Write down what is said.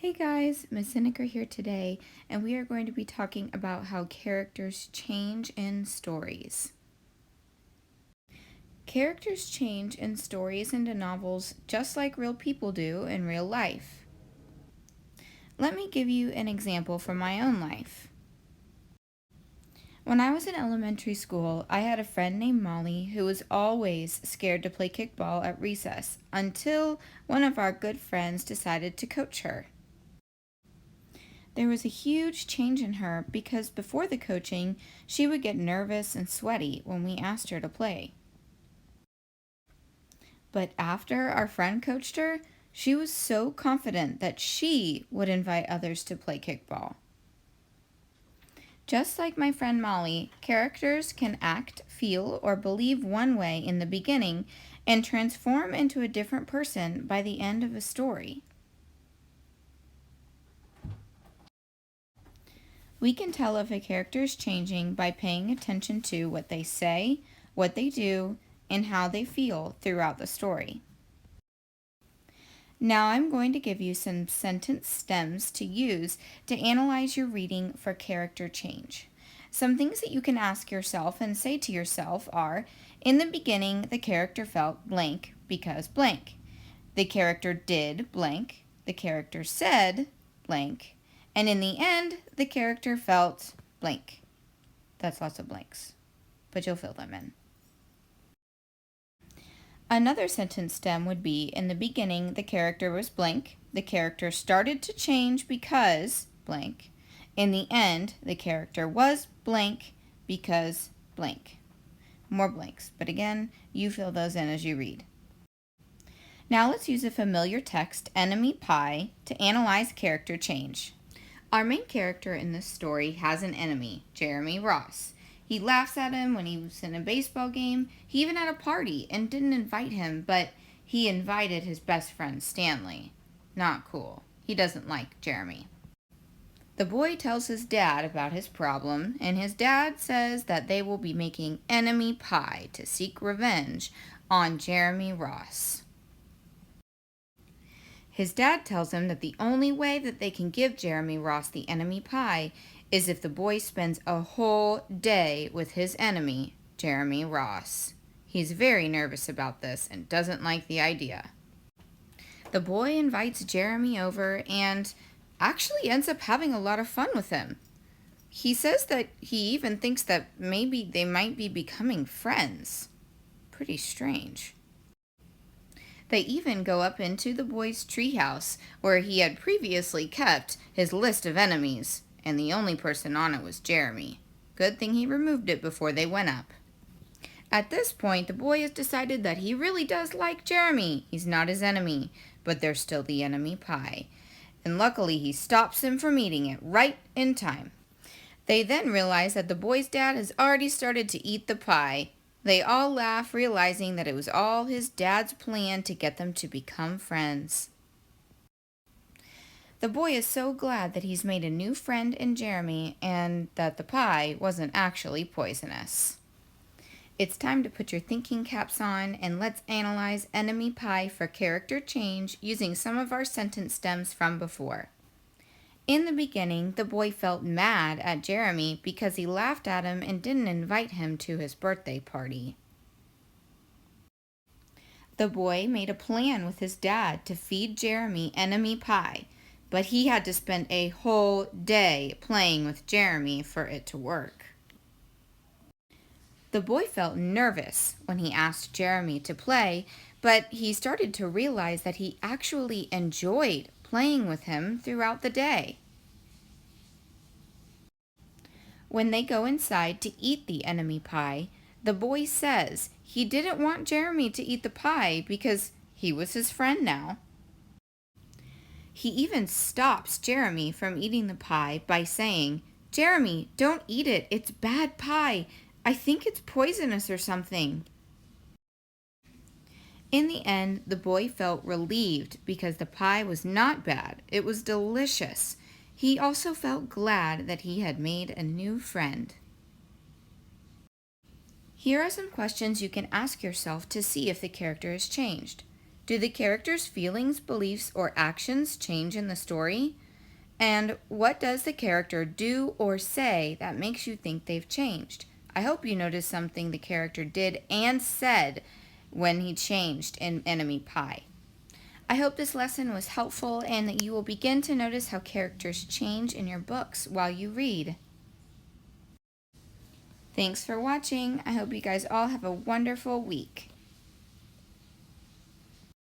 Hey guys, Miss Inniker here today, and we are going to be talking about how characters change in stories. Characters change in stories and in novels just like real people do in real life. Let me give you an example from my own life. When I was in elementary school, I had a friend named Molly who was always scared to play kickball at recess until one of our good friends decided to coach her. There was a huge change in her because before the coaching, she would get nervous and sweaty when we asked her to play. But after our friend coached her, she was so confident that she would invite others to play kickball. Just like my friend Molly, characters can act, feel, or believe one way in the beginning and transform into a different person by the end of a story. We can tell if a character is changing by paying attention to what they say, what they do, and how they feel throughout the story. Now I'm going to give you some sentence stems to use to analyze your reading for character change. Some things that you can ask yourself and say to yourself are, in the beginning, the character felt blank because blank. The character did blank. The character said blank. And in the end, the character felt blank. That's lots of blanks, but you'll fill them in. Another sentence stem would be, in the beginning, the character was blank. The character started to change because blank. In the end, the character was blank because blank. More blanks, but again, you fill those in as you read. Now let's use a familiar text, Enemy Pie, to analyze character change. Our main character in this story has an enemy, Jeremy Ross. He laughs at him when he was in a baseball game. He even had a party and didn't invite him, but he invited his best friend Stanley. Not cool. He doesn't like Jeremy. The boy tells his dad about his problem, and his dad says that they will be making enemy pie to seek revenge on Jeremy Ross. His dad tells him that the only way that they can give Jeremy Ross the enemy pie is if the boy spends a whole day with his enemy, Jeremy Ross. He's very nervous about this and doesn't like the idea. The boy invites Jeremy over and actually ends up having a lot of fun with him. He says that he even thinks that maybe they might be becoming friends. Pretty strange. They even go up into the boy's treehouse, where he had previously kept his list of enemies, and the only person on it was Jeremy. Good thing he removed it before they went up. At this point, the boy has decided that he really does like Jeremy. He's not his enemy, but they're still the enemy pie. And luckily, he stops him from eating it right in time. They then realize that the boy's dad has already started to eat the pie. They all laugh, realizing that it was all his dad's plan to get them to become friends. The boy is so glad that he's made a new friend in Jeremy and that the pie wasn't actually poisonous. It's time to put your thinking caps on and let's analyze enemy pie for character change using some of our sentence stems from before. In the beginning, the boy felt mad at Jeremy because he laughed at him and didn't invite him to his birthday party. The boy made a plan with his dad to feed Jeremy enemy pie, but he had to spend a whole day playing with Jeremy for it to work. The boy felt nervous when he asked Jeremy to play, but he started to realize that he actually enjoyed playing with him throughout the day. When they go inside to eat the enemy pie, the boy says he didn't want Jeremy to eat the pie because he was his friend now. He even stops Jeremy from eating the pie by saying, "Jeremy, don't eat it. It's bad pie. I think it's poisonous or something." In the end, the boy felt relieved because the pie was not bad. It was delicious. He also felt glad that he had made a new friend. Here are some questions you can ask yourself to see if the character has changed. Do the characters' feelings, beliefs, or actions change in the story? And what does the character do or say that makes you think they've changed? I hope you noticed something the character did and said when he changed in Enemy Pie. I hope this lesson was helpful and that you will begin to notice how characters change in your books while you read. Thanks for watching. I hope you guys all have a wonderful week.